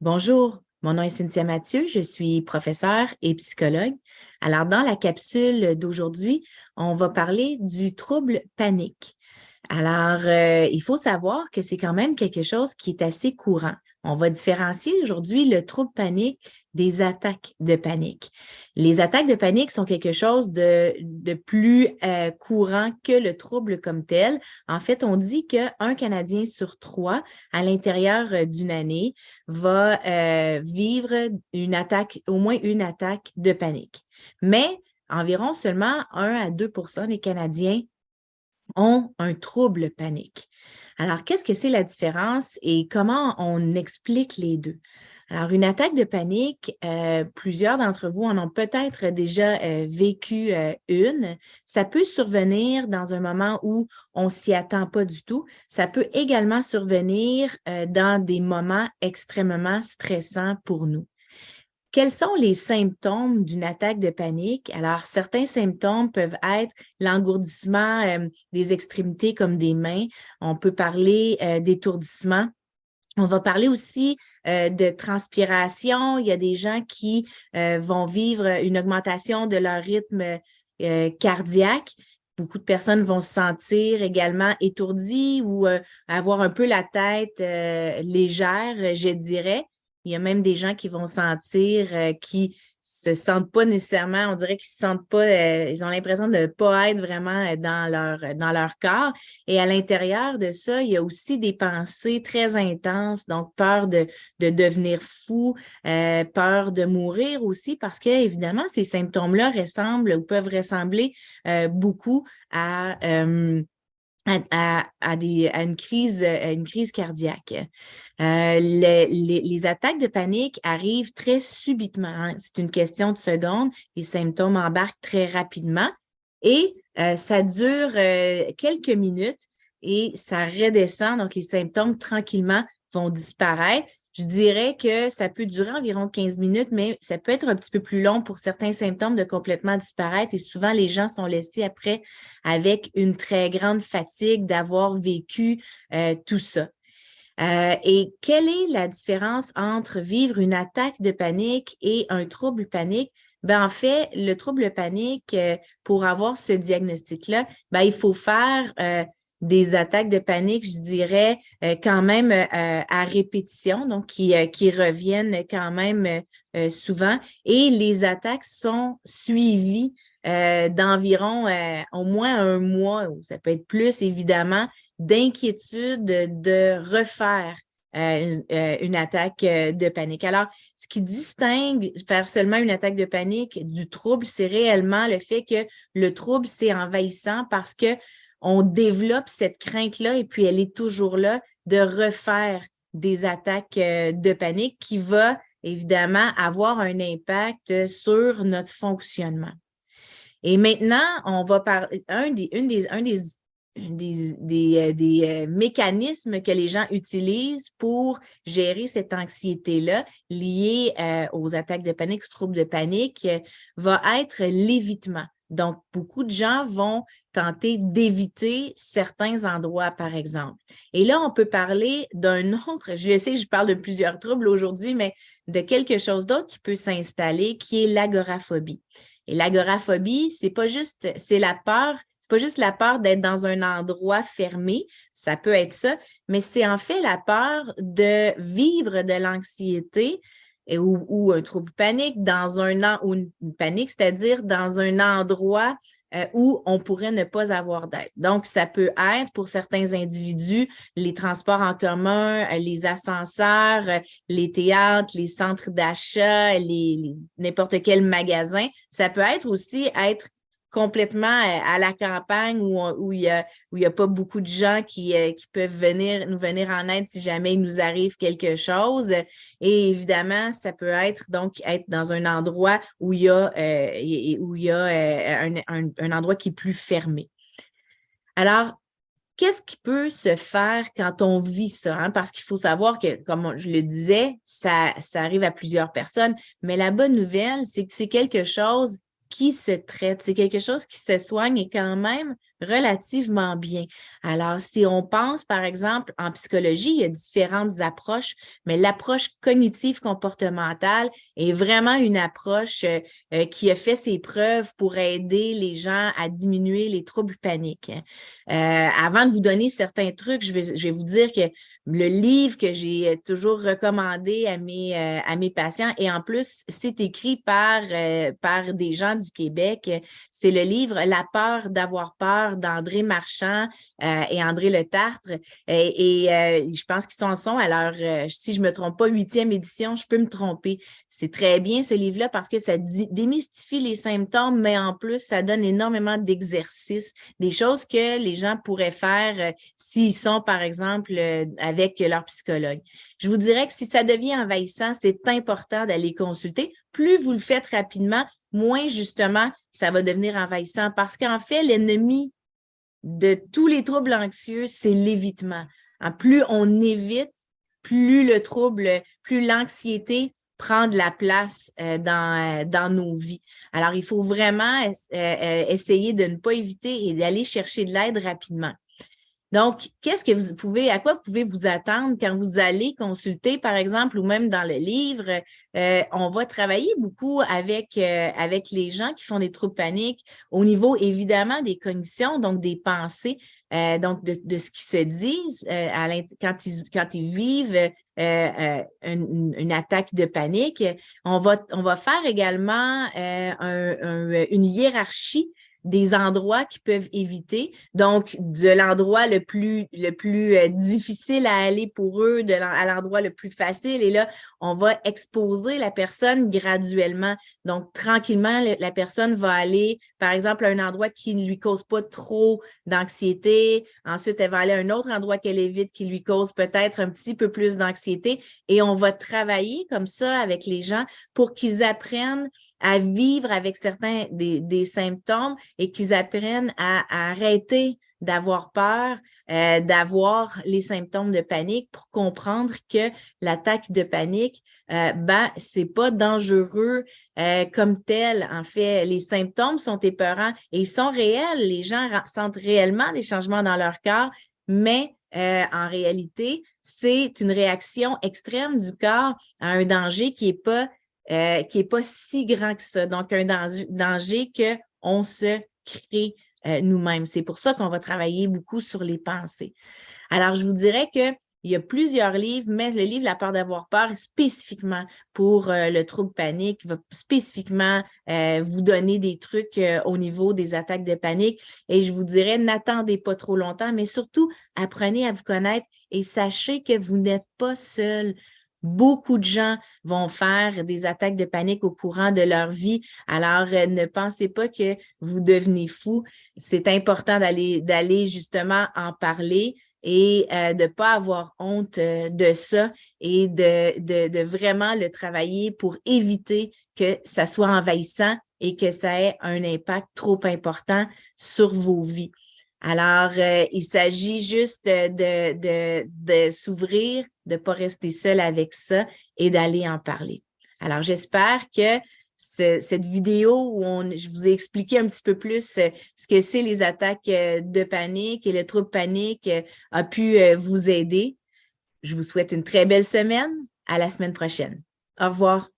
Bonjour, mon nom est Cynthia Mathieu, je suis professeure et psychologue. Alors, dans la capsule d'aujourd'hui, on va parler du trouble panique. Alors, il faut savoir que c'est quand même quelque chose qui est assez courant. On va différencier aujourd'hui le trouble panique des attaques de panique. Les attaques de panique sont quelque chose de plus courant que le trouble comme tel. En fait, on dit qu'un Canadien sur trois à l'intérieur d'une année va vivre une attaque, au moins une attaque de panique. Mais environ seulement 1 à 2 des Canadiens ont un trouble panique. Alors, qu'est-ce que c'est la différence et comment on explique les deux? Alors, une attaque de panique, plusieurs d'entre vous en ont peut-être déjà vécu une. Ça peut survenir dans un moment où on ne s'y attend pas du tout. Ça peut également survenir dans des moments extrêmement stressants pour nous. Quels sont les symptômes d'une attaque de panique? Alors, certains symptômes peuvent être l'engourdissement des extrémités comme des mains. On peut parler d'étourdissement. On va parler aussi de transpiration. Il y a des gens qui vont vivre une augmentation de leur rythme cardiaque. Beaucoup de personnes vont se sentir également étourdies ou avoir un peu la tête légère, je dirais. Il y a même des gens qui vont sentir qui se sentent pas nécessairement, on dirait qu'ils se sentent pas, ils ont l'impression de ne pas être vraiment dans leur corps. Et à l'intérieur de ça, il y a aussi des pensées très intenses, donc peur de devenir fou, peur de mourir aussi, parce que évidemment, ces symptômes-là ressemblent ou peuvent ressembler beaucoup à une crise cardiaque. Les attaques de panique arrivent très subitement, hein. C'est une question de secondes. Les symptômes embarquent très rapidement et ça dure quelques minutes et ça redescend. Donc, les symptômes tranquillement vont disparaître. Je dirais que ça peut durer environ 15 minutes, mais ça peut être un petit peu plus long pour certains symptômes de complètement disparaître. Et souvent, les gens sont laissés après avec une très grande fatigue d'avoir vécu tout ça. Et quelle est la différence entre vivre une attaque de panique et un trouble panique? Ben, en fait, le trouble panique, pour avoir ce diagnostic-là, ben, il faut faire des attaques de panique, je dirais, quand même à répétition, donc qui reviennent quand même souvent. Et les attaques sont suivies d'environ au moins un mois, ou ça peut être plus, évidemment, d'inquiétude de refaire une attaque de panique. Alors, ce qui distingue faire seulement une attaque de panique du trouble, c'est réellement le fait que le trouble, c'est envahissant parce que on développe cette crainte-là et puis elle est toujours là de refaire des attaques de panique qui va évidemment avoir un impact sur notre fonctionnement. Et maintenant, on va parler des mécanismes que les gens utilisent pour gérer cette anxiété-là liée aux attaques de panique ou troubles de panique va être l'évitement. Donc, beaucoup de gens vont tenter d'éviter certains endroits, par exemple. Et là, on peut parler d'un autre, je sais que je parle de plusieurs troubles aujourd'hui, mais de quelque chose d'autre qui peut s'installer, qui est l'agoraphobie. Et l'agoraphobie, c'est la peur, c'est pas juste la peur d'être dans un endroit fermé, ça peut être ça, mais c'est en fait la peur de vivre de l'anxiété ou un trouble panique ou une panique, c'est-à-dire dans un endroit où on pourrait ne pas avoir d'aide. Donc, ça peut être pour certains individus les transports en commun, les ascenseurs, les théâtres, les centres d'achat, n'importe quel magasin. Ça peut être aussi être complètement à la campagne où il y a pas beaucoup de gens qui peuvent nous venir en aide si jamais il nous arrive quelque chose. Et évidemment, ça peut être donc être dans un endroit où il y a, un endroit qui est plus fermé. Alors, qu'est-ce qui peut se faire quand on vit ça, hein? Parce qu'il faut savoir que, comme je le disais, ça arrive à plusieurs personnes, mais la bonne nouvelle, c'est que c'est quelque chose qui se traite, c'est quelque chose qui se soigne et quand même relativement bien. Alors, si on pense, par exemple, en psychologie, il y a différentes approches, mais l'approche cognitive comportementale est vraiment une approche qui a fait ses preuves pour aider les gens à diminuer les troubles paniques. Avant de vous donner certains trucs, je vais vous dire que le livre que j'ai toujours recommandé à mes patients, et en plus, c'est écrit par des gens du Québec, c'est le livre La peur d'avoir peur d'André Marchand et André Letartre. Je pense qu'ils sont à leur, si je ne me trompe pas, 8e édition, je peux me tromper. C'est très bien ce livre-là parce que ça démystifie les symptômes, mais en plus, ça donne énormément d'exercices, des choses que les gens pourraient faire s'ils sont, par exemple, avec leur psychologue. Je vous dirais que si ça devient envahissant, c'est important d'aller consulter. Plus vous le faites rapidement, moins justement, ça va devenir envahissant parce qu'en fait, l'ennemi de tous les troubles anxieux, c'est l'évitement. Plus on évite, plus le trouble, plus l'anxiété prend de la place dans nos vies. Alors, il faut vraiment essayer de ne pas éviter et d'aller chercher de l'aide rapidement. Donc, à quoi vous pouvez vous attendre quand vous allez consulter, par exemple, ou même dans le livre? On va travailler beaucoup avec les gens qui font des troubles paniques au niveau, évidemment, des cognitions, donc des pensées, donc de ce qu'ils se disent quand ils vivent une attaque de panique. On va faire également une hiérarchie des endroits qu'ils peuvent éviter. Donc, de l'endroit le plus difficile à aller pour eux à l'endroit le plus facile. Et là, on va exposer la personne graduellement. Donc, tranquillement, la personne va aller, par exemple, à un endroit qui ne lui cause pas trop d'anxiété. Ensuite, elle va aller à un autre endroit qu'elle évite qui lui cause peut-être un petit peu plus d'anxiété. Et on va travailler comme ça avec les gens pour qu'ils apprennent à vivre avec certains des symptômes et qu'ils apprennent à arrêter d'avoir peur, d'avoir les symptômes de panique pour comprendre que l'attaque de panique, c'est pas dangereux comme tel. En fait, les symptômes sont épeurants et ils sont réels. Les gens sentent réellement des changements dans leur corps, mais en réalité, c'est une réaction extrême du corps à un danger qui est pas si grand que ça. Donc, un danger qu'on se crée nous-mêmes. C'est pour ça qu'on va travailler beaucoup sur les pensées. Alors, je vous dirais qu'il y a plusieurs livres, mais le livre La peur d'avoir peur est spécifiquement pour le trouble panique, va spécifiquement vous donner des trucs au niveau des attaques de panique. Et je vous dirais, n'attendez pas trop longtemps, mais surtout, apprenez à vous connaître et sachez que vous n'êtes pas seul. Beaucoup de gens vont faire des attaques de panique au courant de leur vie. Alors, ne pensez pas que vous devenez fou. C'est important d'aller justement en parler et de ne pas avoir honte de ça et de vraiment le travailler pour éviter que ça soit envahissant et que ça ait un impact trop important sur vos vies. Alors, il s'agit juste de s'ouvrir, de ne pas rester seul avec ça et d'aller en parler. Alors, j'espère que cette vidéo où je vous ai expliqué un petit peu plus ce que c'est les attaques de panique et le trouble panique a pu vous aider. Je vous souhaite une très belle semaine. À la semaine prochaine. Au revoir.